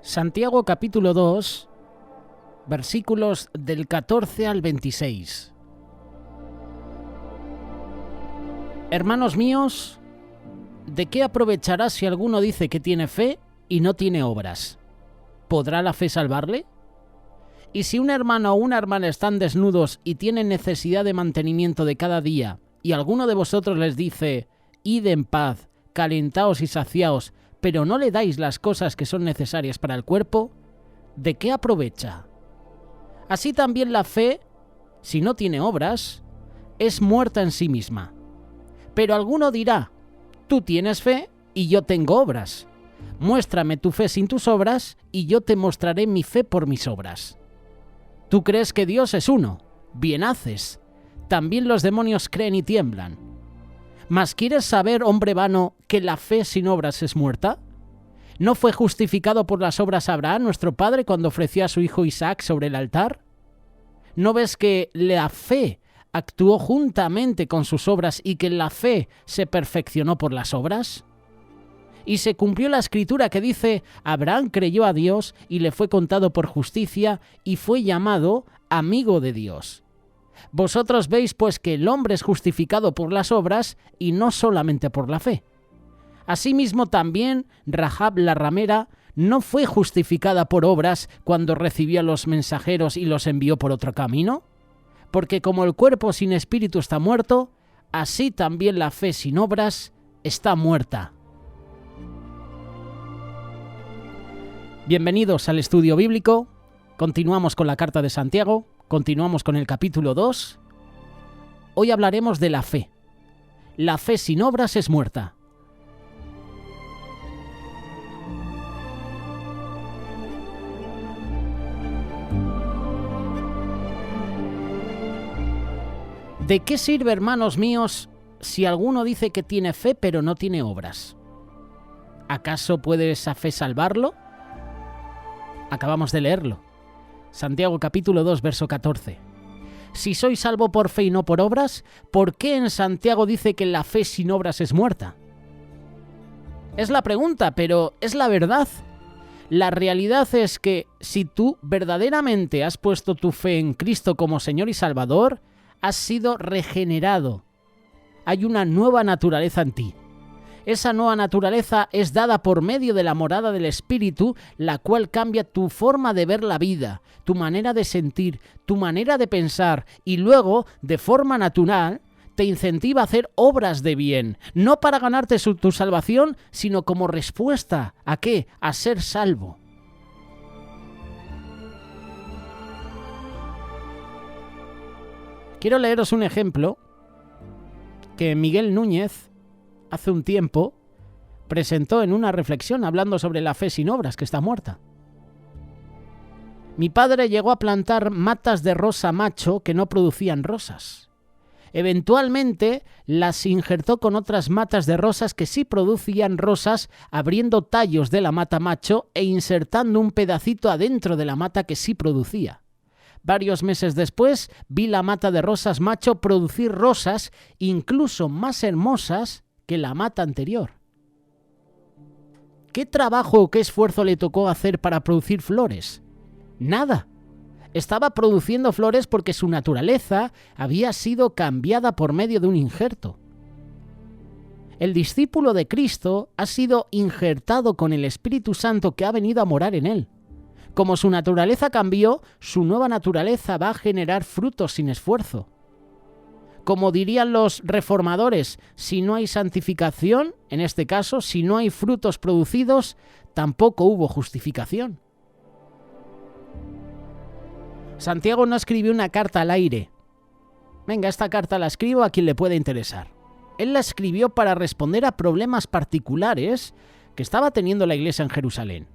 Santiago capítulo 2, versículos del 14 al 26. Hermanos míos, ¿de qué aprovechará si alguno dice que tiene fe y no tiene obras? ¿Podrá la fe salvarle? Y si un hermano o una hermana están desnudos y tienen necesidad de mantenimiento de cada día, y alguno de vosotros les dice, id en paz, calentaos y saciaos, pero no le dais las cosas que son necesarias para el cuerpo, ¿de qué aprovecha? Así también la fe, si no tiene obras, es muerta en sí misma. Pero alguno dirá, tú tienes fe y yo tengo obras. Muéstrame tu fe sin tus obras y yo te mostraré mi fe por mis obras. Tú crees que Dios es uno, bien haces. También los demonios creen y tiemblan. ¿Mas quieres saber, hombre vano, que la fe sin obras es muerta? ¿No fue justificado por las obras Abraham, nuestro padre, cuando ofreció a su hijo Isaac sobre el altar? ¿No ves que la fe actuó juntamente con sus obras y que la fe se perfeccionó por las obras? Y se cumplió la escritura que dice, Abraham creyó a Dios y le fue contado por justicia y fue llamado amigo de Dios. Vosotros veis pues que el hombre es justificado por las obras y no solamente por la fe. Asimismo también Rahab la ramera no fue justificada por obras cuando recibió a los mensajeros y los envió por otro camino. Porque como el cuerpo sin espíritu está muerto, así también la fe sin obras está muerta. Bienvenidos al estudio bíblico. Continuamos con la carta de Santiago. Continuamos con el capítulo 2. Hoy hablaremos de la fe. La fe sin obras es muerta. ¿De qué sirve, hermanos míos, si alguno dice que tiene fe pero no tiene obras? ¿Acaso puede esa fe salvarlo? Acabamos de leerlo. Santiago capítulo 2, verso 14. Si sois salvo por fe y no por obras, ¿por qué en Santiago dice que la fe sin obras es muerta? Es la pregunta, pero es la verdad. La realidad es que si tú verdaderamente has puesto tu fe en Cristo como Señor y Salvador, has sido regenerado. Hay una nueva naturaleza en ti. Esa nueva naturaleza es dada por medio de la morada del Espíritu, la cual cambia tu forma de ver la vida, tu manera de sentir, tu manera de pensar y luego, de forma natural, te incentiva a hacer obras de bien, no para ganarte tu salvación, sino como respuesta ¿a qué? A ser salvo. Quiero leeros un ejemplo que Miguel Núñez hace un tiempo presentó en una reflexión hablando sobre la fe sin obras, que está muerta. Mi padre llegó a plantar matas de rosa macho que no producían rosas. Eventualmente las injertó con otras matas de rosas que sí producían rosas, abriendo tallos de la mata macho e insertando un pedacito adentro de la mata que sí producía. Varios meses después vi la mata de rosas macho producir rosas incluso más hermosas que la mata anterior. ¿Qué trabajo o qué esfuerzo le tocó hacer para producir flores? Nada. Estaba produciendo flores porque su naturaleza había sido cambiada por medio de un injerto. El discípulo de Cristo ha sido injertado con el Espíritu Santo que ha venido a morar en él. Como su naturaleza cambió, su nueva naturaleza va a generar frutos sin esfuerzo. Como dirían los reformadores, si no hay santificación, en este caso, si no hay frutos producidos, tampoco hubo justificación. Santiago no escribió una carta al aire. Venga, esta carta la escribo a quien le pueda interesar. Él la escribió para responder a problemas particulares que estaba teniendo la iglesia en Jerusalén.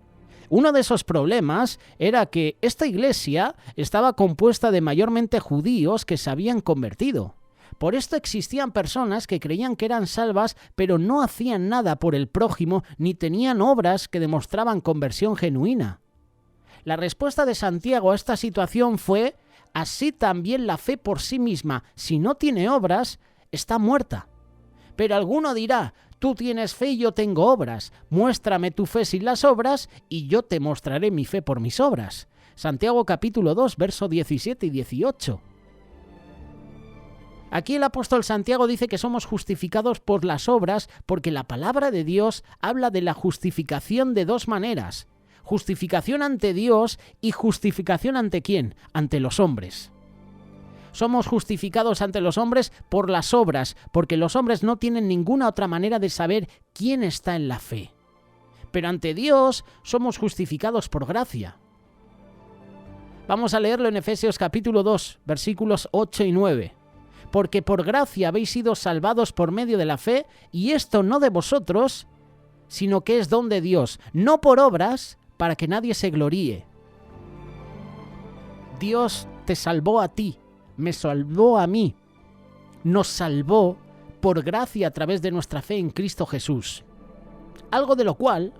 Uno de esos problemas era que esta iglesia estaba compuesta de mayormente judíos que se habían convertido. Por esto existían personas que creían que eran salvas, pero no hacían nada por el prójimo ni tenían obras que demostraban conversión genuina. La respuesta de Santiago a esta situación fue: así también la fe por sí misma, si no tiene obras, está muerta. Pero alguno dirá: Tú tienes fe y yo tengo obras. Muéstrame tu fe sin las obras y yo te mostraré mi fe por mis obras. Santiago capítulo 2, verso 17 y 18. Aquí el apóstol Santiago dice que somos justificados por las obras porque la palabra de Dios habla de la justificación de dos maneras. Justificación ante Dios y justificación ante ¿quién? Ante los hombres. Somos justificados ante los hombres por las obras, porque los hombres no tienen ninguna otra manera de saber quién está en la fe. Pero ante Dios somos justificados por gracia. Vamos a leerlo en Efesios capítulo 2, versículos 8 y 9. Porque por gracia habéis sido salvados por medio de la fe, y esto no de vosotros, sino que es don de Dios, no por obras, para que nadie se gloríe. Dios te salvó a ti, me salvó a mí, nos salvó por gracia a través de nuestra fe en Cristo Jesús. Algo de lo cual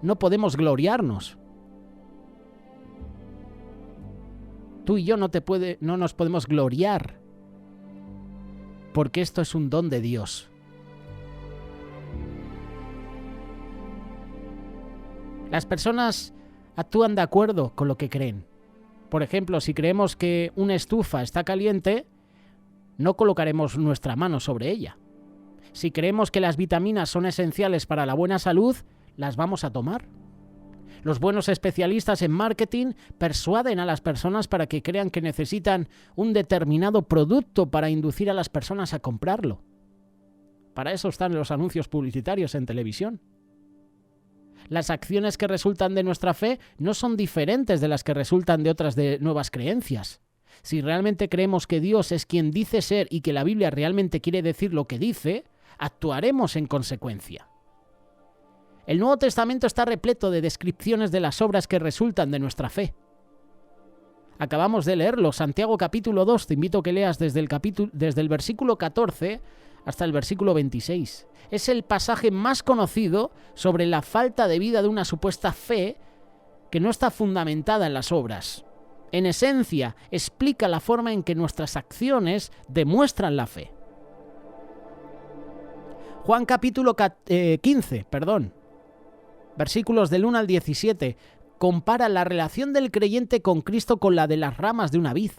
no podemos gloriarnos. Tú y yo no nos podemos gloriar, porque esto es un don de Dios. Las personas actúan de acuerdo con lo que creen. Por ejemplo, si creemos que una estufa está caliente, no colocaremos nuestra mano sobre ella. Si creemos que las vitaminas son esenciales para la buena salud, las vamos a tomar. Los buenos especialistas en marketing persuaden a las personas para que crean que necesitan un determinado producto para inducir a las personas a comprarlo. Para eso están los anuncios publicitarios en televisión. Las acciones que resultan de nuestra fe no son diferentes de las que resultan de otras de nuevas creencias. Si realmente creemos que Dios es quien dice ser y que la Biblia realmente quiere decir lo que dice, actuaremos en consecuencia. El Nuevo Testamento está repleto de descripciones de las obras que resultan de nuestra fe. Acabamos de leerlo, Santiago capítulo 2, te invito a que leas desde el versículo 14 hasta el versículo 26. Es el pasaje más conocido sobre la falta de vida de una supuesta fe que no está fundamentada en las obras. En esencia, explica la forma en que nuestras acciones demuestran la fe. Juan capítulo 15, versículos del 1 al 17, compara la relación del creyente con Cristo con la de las ramas de una vid.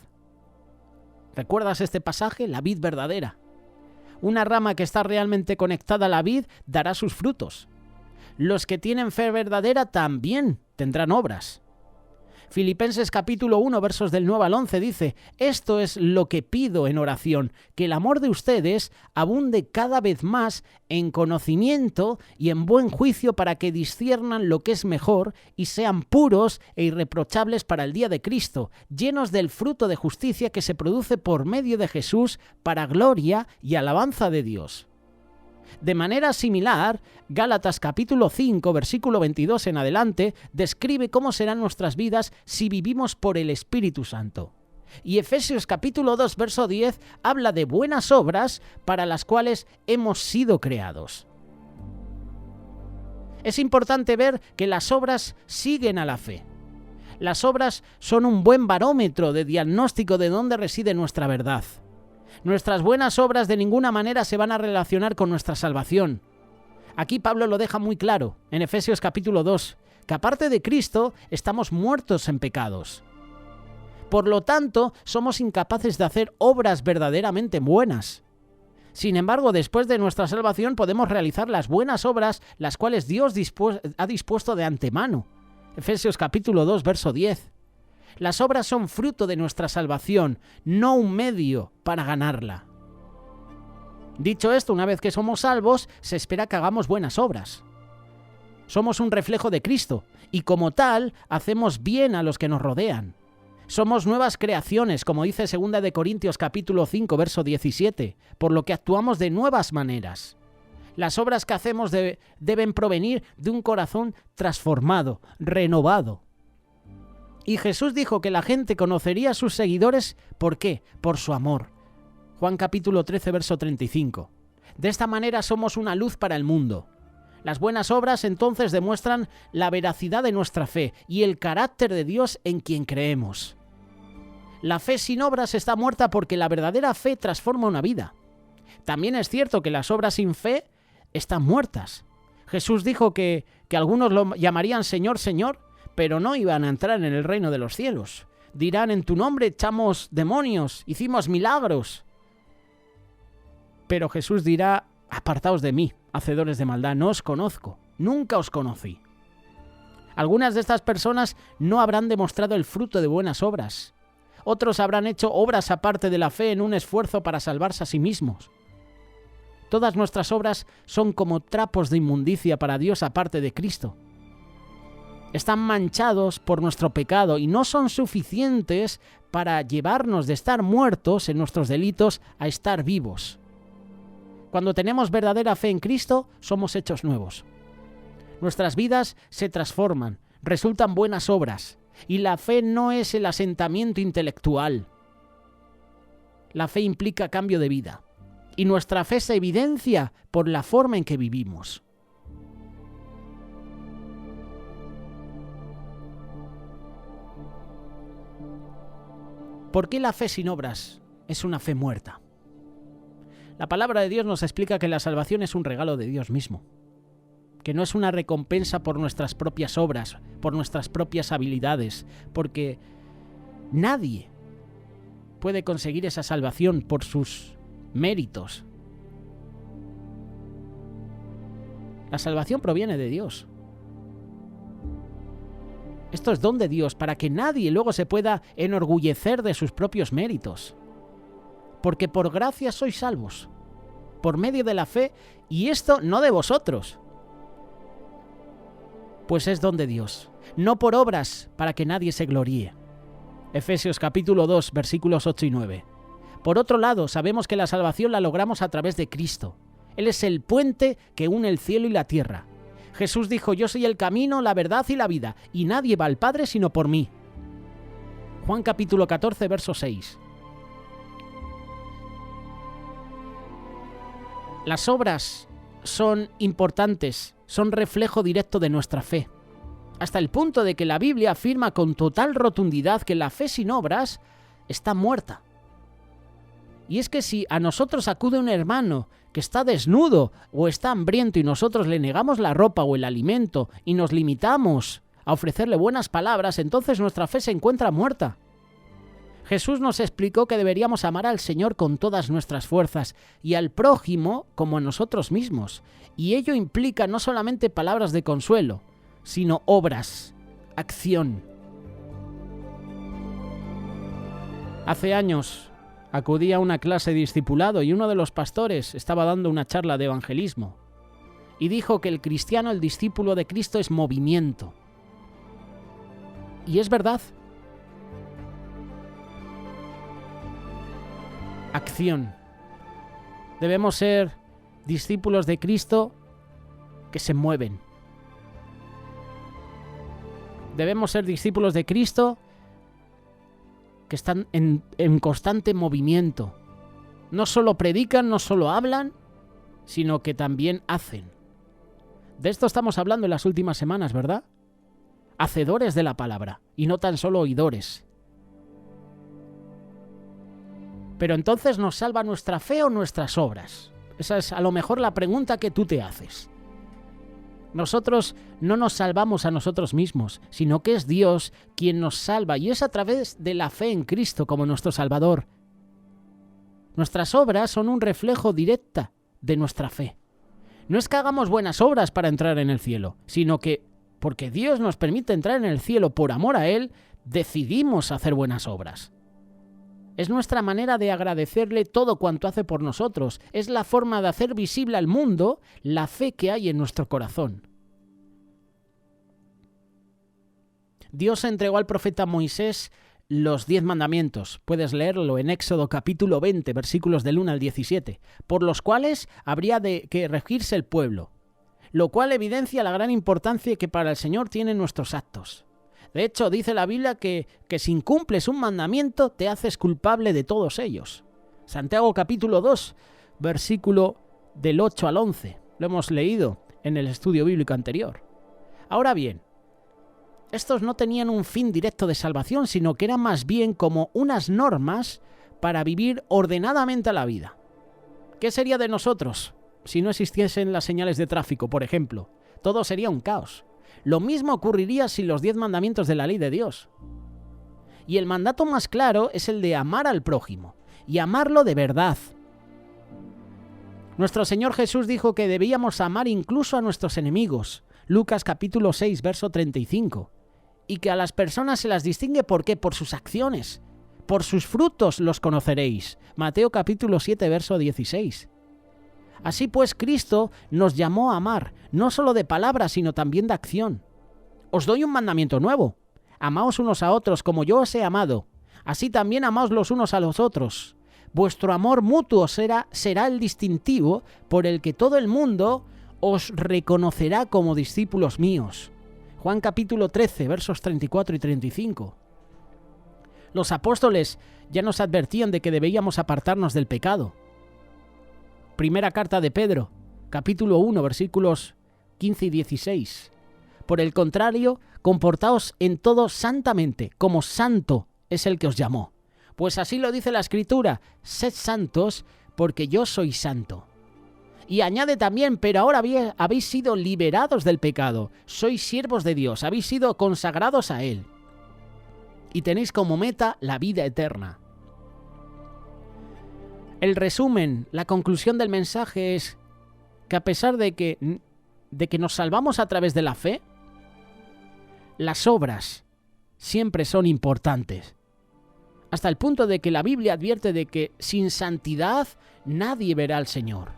¿Recuerdas este pasaje? La vid verdadera. Una rama que está realmente conectada a la vid dará sus frutos. Los que tienen fe verdadera también tendrán obras. Filipenses capítulo 1, versos del 9 al 11 dice: esto es lo que pido en oración, que el amor de ustedes abunde cada vez más en conocimiento y en buen juicio para que disciernan lo que es mejor y sean puros e irreprochables para el día de Cristo, llenos del fruto de justicia que se produce por medio de Jesús para gloria y alabanza de Dios. De manera similar, Gálatas capítulo 5, versículo 22 en adelante, describe cómo serán nuestras vidas si vivimos por el Espíritu Santo. Y Efesios capítulo 2, verso 10, habla de buenas obras para las cuales hemos sido creados. Es importante ver que las obras siguen a la fe. Las obras son un buen barómetro de diagnóstico de dónde reside nuestra verdad. Nuestras buenas obras de ninguna manera se van a relacionar con nuestra salvación. Aquí Pablo lo deja muy claro, en Efesios capítulo 2, que aparte de Cristo estamos muertos en pecados. Por lo tanto, somos incapaces de hacer obras verdaderamente buenas. Sin embargo, después de nuestra salvación podemos realizar las buenas obras, las cuales Dios ha dispuesto de antemano. Efesios capítulo 2, verso 10. Las obras son fruto de nuestra salvación, no un medio para ganarla. Dicho esto, una vez que somos salvos, se espera que hagamos buenas obras. Somos un reflejo de Cristo y como tal, hacemos bien a los que nos rodean. Somos nuevas creaciones, como dice 2 de Corintios capítulo 5, verso 17, por lo que actuamos de nuevas maneras. Las obras que hacemos deben provenir de un corazón transformado, renovado. Y Jesús dijo que la gente conocería a sus seguidores, ¿por qué? Por su amor. Juan capítulo 13, verso 35. De esta manera somos una luz para el mundo. Las buenas obras entonces demuestran la veracidad de nuestra fe y el carácter de Dios en quien creemos. La fe sin obras está muerta porque la verdadera fe transforma una vida. También es cierto que las obras sin fe están muertas. Jesús dijo que algunos lo llamarían Señor, Señor, pero no iban a entrar en el reino de los cielos. Dirán, en tu nombre echamos demonios, hicimos milagros. Pero Jesús dirá, apartaos de mí, hacedores de maldad, no os conozco, nunca os conocí. Algunas de estas personas no habrán demostrado el fruto de buenas obras. Otros habrán hecho obras aparte de la fe en un esfuerzo para salvarse a sí mismos. Todas nuestras obras son como trapos de inmundicia para Dios aparte de Cristo. Están manchados por nuestro pecado y no son suficientes para llevarnos de estar muertos en nuestros delitos a estar vivos. Cuando tenemos verdadera fe en Cristo, somos hechos nuevos. Nuestras vidas se transforman, resultan buenas obras, y la fe no es el asentamiento intelectual. La fe implica cambio de vida, y nuestra fe se evidencia por la forma en que vivimos. ¿Por qué la fe sin obras es una fe muerta? La palabra de Dios nos explica que la salvación es un regalo de Dios mismo, que no es una recompensa por nuestras propias obras, por nuestras propias habilidades, porque nadie puede conseguir esa salvación por sus méritos. La salvación proviene de Dios. Esto es don de Dios para que nadie luego se pueda enorgullecer de sus propios méritos. Porque por gracia sois salvos, por medio de la fe, y esto no de vosotros, pues es don de Dios, no por obras para que nadie se gloríe. Efesios capítulo 2, versículos 8 y 9. Por otro lado, sabemos que la salvación la logramos a través de Cristo. Él es el puente que une el cielo y la tierra. Jesús dijo, yo soy el camino, la verdad y la vida, y nadie va al Padre sino por mí. Juan capítulo 14, verso 6. Las obras son importantes, son reflejo directo de nuestra fe, hasta el punto de que la Biblia afirma con total rotundidad que la fe sin obras está muerta. Y es que si a nosotros acude un hermano que está desnudo o está hambriento y nosotros le negamos la ropa o el alimento y nos limitamos a ofrecerle buenas palabras, entonces nuestra fe se encuentra muerta. Jesús nos explicó que deberíamos amar al Señor con todas nuestras fuerzas y al prójimo como a nosotros mismos. Y ello implica no solamente palabras de consuelo, sino obras, acción. Hace años acudí a una clase de discipulado y uno de los pastores estaba dando una charla de evangelismo y dijo que el cristiano, el discípulo de Cristo, es movimiento. Y es verdad. Acción. Debemos ser discípulos de Cristo que se mueven. Debemos ser discípulos de Cristo que están en constante movimiento. No solo predican, no solo hablan, sino que también hacen. De esto estamos hablando en las últimas semanas, ¿verdad? Hacedores de la palabra, y no tan solo oidores. Pero entonces, ¿nos salva nuestra fe o nuestras obras? Esa es a lo mejor la pregunta que tú te haces. Nosotros no nos salvamos a nosotros mismos, sino que es Dios quien nos salva, y es a través de la fe en Cristo como nuestro Salvador. Nuestras obras son un reflejo directo de nuestra fe. No es que hagamos buenas obras para entrar en el cielo, sino que, porque Dios nos permite entrar en el cielo por amor a Él, decidimos hacer buenas obras. Es nuestra manera de agradecerle todo cuanto hace por nosotros. Es la forma de hacer visible al mundo la fe que hay en nuestro corazón. Dios entregó al profeta Moisés los 10 mandamientos. Puedes leerlo en Éxodo capítulo 20, versículos del 1 al 17, por los cuales habría de que regirse el pueblo, lo cual evidencia la gran importancia que para el Señor tienen nuestros actos. De hecho, dice la Biblia que si incumples un mandamiento, te haces culpable de todos ellos. Santiago capítulo 2, versículo del 8 al 11. Lo hemos leído en el estudio bíblico anterior. Ahora bien, estos no tenían un fin directo de salvación, sino que eran más bien como unas normas para vivir ordenadamente la vida. ¿Qué sería de nosotros? si no existiesen las señales de tráfico, por ejemplo. Todo sería un caos. Lo mismo ocurriría sin los 10 mandamientos de la ley de Dios. Y el mandato más claro es el de amar al prójimo, y amarlo de verdad. Nuestro Señor Jesús dijo que debíamos amar incluso a nuestros enemigos. Lucas capítulo 6, verso 35. Y que a las personas se las distingue ¿por qué? Por sus acciones. Por sus frutos los conoceréis. Mateo capítulo 7, verso 16. Así pues, Cristo nos llamó a amar, no solo de palabra, sino también de acción. Os doy un mandamiento nuevo. Amaos unos a otros como yo os he amado. Así también amaos los unos a los otros. Vuestro amor mutuo será el distintivo por el que todo el mundo os reconocerá como discípulos míos. Juan capítulo 13, versos 34 y 35. Los apóstoles ya nos advertían de que debíamos apartarnos del pecado. Primera carta de Pedro, capítulo 1, versículos 15 y 16. Por el contrario, comportaos en todo santamente, como santo es el que os llamó. Pues así lo dice la Escritura, sed santos, porque yo soy santo. Y añade también, pero ahora habéis sido liberados del pecado, sois siervos de Dios, habéis sido consagrados a Él. Y tenéis como meta la vida eterna. El resumen, la conclusión del mensaje es que a pesar de que nos salvamos a través de la fe, las obras siempre son importantes. Hasta el punto de que la Biblia advierte de que sin santidad nadie verá al Señor.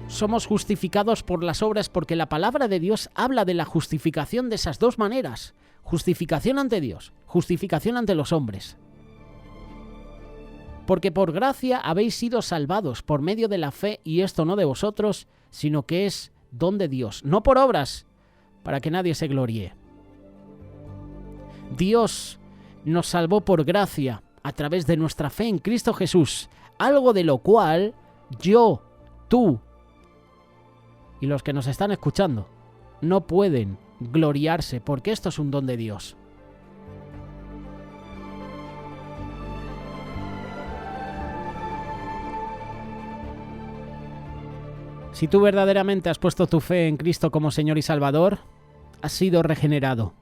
Somos justificados por las obras porque la palabra de Dios habla de la justificación de esas dos maneras. Justificación ante Dios, justificación ante los hombres. Porque por gracia habéis sido salvados por medio de la fe, y esto no de vosotros, sino que es don de Dios, no por obras, para que nadie se gloríe. Dios nos salvó por gracia a través de nuestra fe en Cristo Jesús, algo de lo cual yo, tú y los que nos están escuchando no pueden gloriarse, porque esto es un don de Dios. Si tú verdaderamente has puesto tu fe en Cristo como Señor y Salvador, has sido regenerado.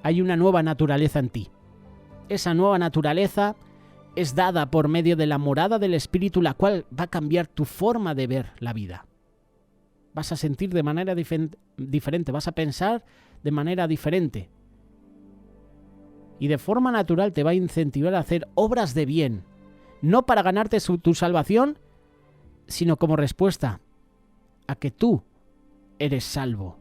Hay una nueva naturaleza en ti. Esa nueva naturaleza es dada por medio de la morada del Espíritu, la cual va a cambiar tu forma de ver la vida. Vas a sentir de manera diferente, vas a pensar de manera diferente. Y de forma natural te va a incentivar a hacer obras de bien, no para ganarte tu salvación, sino como respuesta a que tú eres salvo.